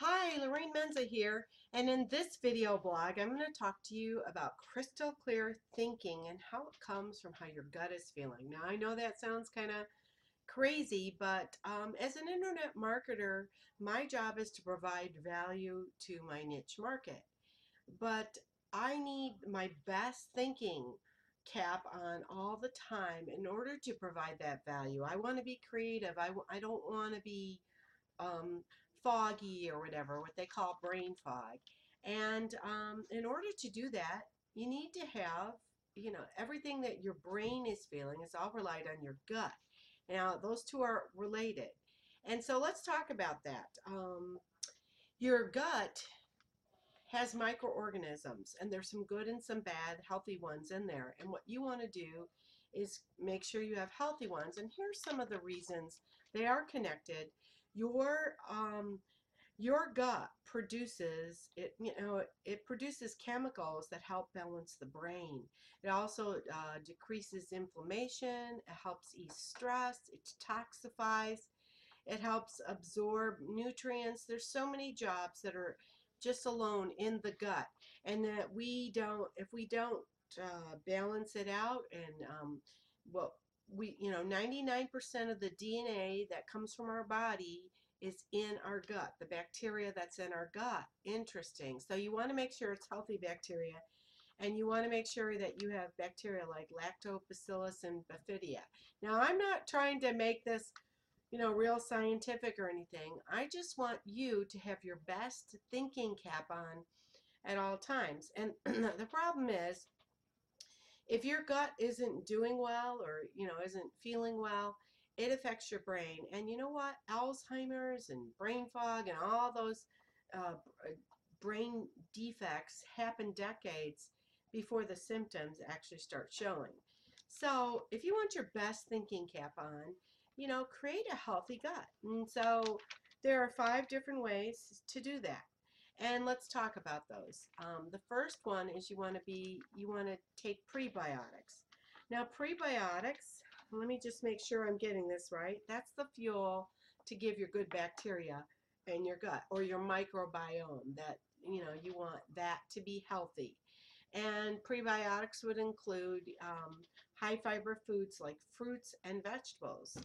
Hi, Lorraine Menza here, and in this video blog, I'm going to talk to you about crystal clear thinking and how it comes from how your gut is feeling. Now, I know that sounds kind of crazy, but as an internet marketer, my job is to provide value to my niche market. But I need my best thinking cap on all the time in order to provide that value. I want to be creative. I don't want to be um, foggy or whatever, what they call brain fog. And in order to do that, you need to have, everything that your brain is feeling is all relied on your gut. Now, those two are related. And so let's talk about that. Your gut has microorganisms, and there's some good and some bad, healthy ones in there. And what you want to do is make sure you have healthy ones. And here's some of the reasons they are connected. Your your gut produces it produces chemicals that help balance the brain. It also decreases inflammation. It helps ease stress. It detoxifies. It helps absorb nutrients. There's so many jobs that are just alone in the gut, and that if we don't balance it out, and well, 99% of the DNA that comes from our body is in our gut, the bacteria that's in our gut. Interesting. So you want to make sure it's healthy bacteria, and you want to make sure that you have bacteria like lactobacillus and bifidia. Now, I'm not trying to make this real scientific or anything. I just want you to have your best thinking cap on at all times. And the problem is, if your gut isn't doing well, or isn't feeling well, it affects your brain. And you know what? Alzheimer's and brain fog and all those uh, brain defects happen decades before the symptoms actually start showing. So if you want your best thinking cap on, create a healthy gut. And so there are 5 different ways to do that. And let's talk about those. The first one is you want to take prebiotics. Now, prebiotics, let me just make sure I'm getting this right. That's the fuel to give your good bacteria in your gut, or your microbiome, that you want that to be healthy. And prebiotics would include high fiber foods like fruits and vegetables.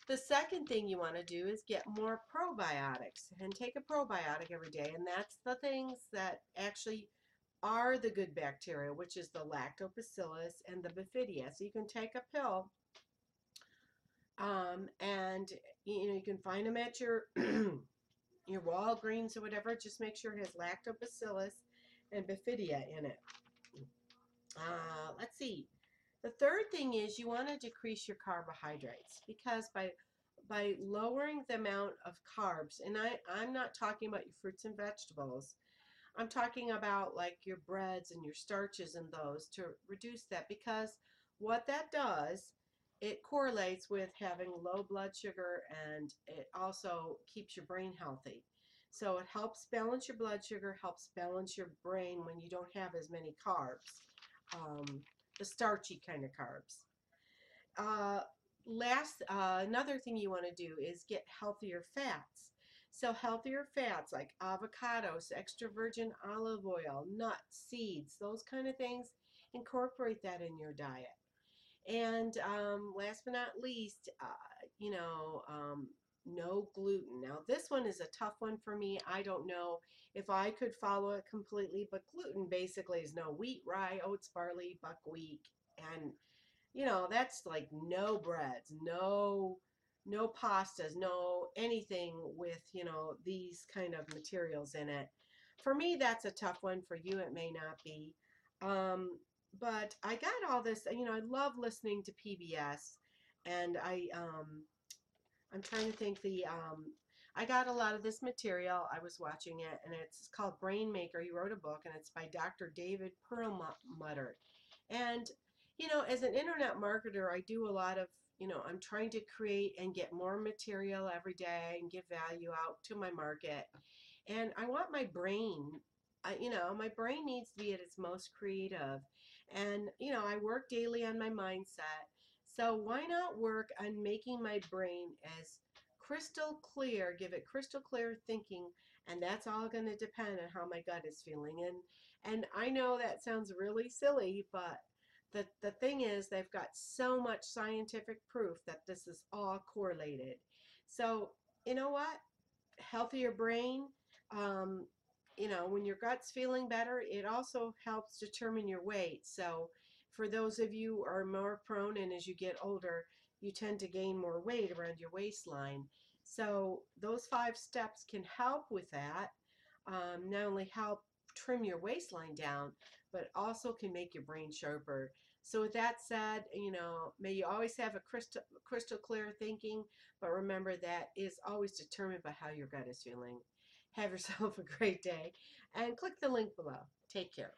The second thing you want to do is get more probiotics, and take a probiotic every day. And that's the things that actually are the good bacteria, which is the lactobacillus and the bifidia. So you can take a pill, and you can find them at your your Walgreens or whatever. Just make sure it has lactobacillus and bifidia in it. Let's see. The third thing is you want to decrease your carbohydrates, because by lowering the amount of carbs, and I'm not talking about your fruits and vegetables, I'm talking about like your breads and your starches and those, to reduce that, because what that does, it correlates with having low blood sugar, and it also keeps your brain healthy. So it helps balance your blood sugar, helps balance your brain when you don't have as many carbs, um, the starchy kind of carbs. Uh, Another thing you want to do is get healthier fats. So healthier fats like avocados, extra virgin olive oil, nuts, seeds, those kind of things, incorporate that in your diet. And last but not least, no gluten. Now, this one is a tough one for me. I don't know if I could follow it completely, but gluten basically is no wheat, rye, oats, barley, buckwheat, and that's like no breads, no pastas, no anything with, these kind of materials in it. For me, that's a tough one. For you, it may not be. But I got all this, I love listening to PBS, and I'm trying to think, I got a lot of this material. I was watching it, and it's called Brain Maker. He wrote a book, and it's by Dr. David Perlmutter. And, as an internet marketer, I do a lot of, I'm trying to create and get more material every day and give value out to my market. And I want my brain, my brain needs to be at its most creative. And, I work daily on my mindset. So why not work on making my brain as crystal clear, give it crystal clear thinking, and that's all going to depend on how my gut is feeling. And I know that sounds really silly, but the thing is they've got so much scientific proof that this is all correlated. So, you know what? Healthier brain, um, when your gut's feeling better, it also helps determine your weight. So for those of you who are more prone, and as you get older, you tend to gain more weight around your waistline. So those 5 steps can help with that. Not only help trim your waistline down, but also can make your brain sharper. So with that said, may you always have a crystal clear thinking, but remember that is always determined by how your gut is feeling. Have yourself a great day and click the link below. Take care.